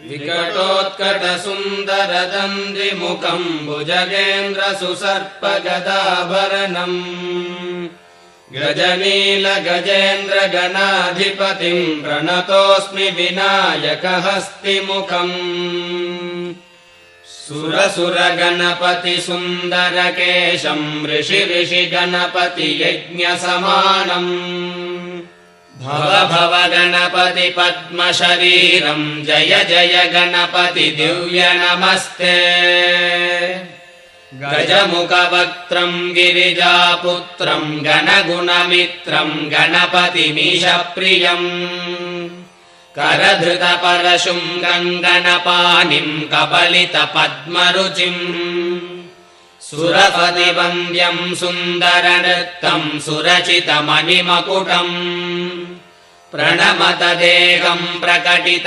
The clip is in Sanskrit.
विकटोत्कटसुन्दरदन्दिमुखम् भुजगेन्द्रसुसर्पगदाभरणम् गजनीलगजेन्द्रगणाधिपतिम् प्रणतोऽस्मि विनायकहस्तिमुखम् सुरसुरगणपतिसुन्दरकेशम् ऋषिगणपतियज्ञसमानम् भव भव गणपति पद्मशरीरम् जय जय गणपति दिव्य नमस्ते गजमुखवक्त्रम् गिरिजापुत्रम् गणगुणमित्रम् गणपतिमीशप्रियम् करधृतपरशुम् गङ्गणपाणिम् कबलितपद्मरुचिम् सुरपतिवन्द्यम् सुन्दरनृत्तम् सुरचितमणिमकुटम् प्रणमत देहम् प्रकटित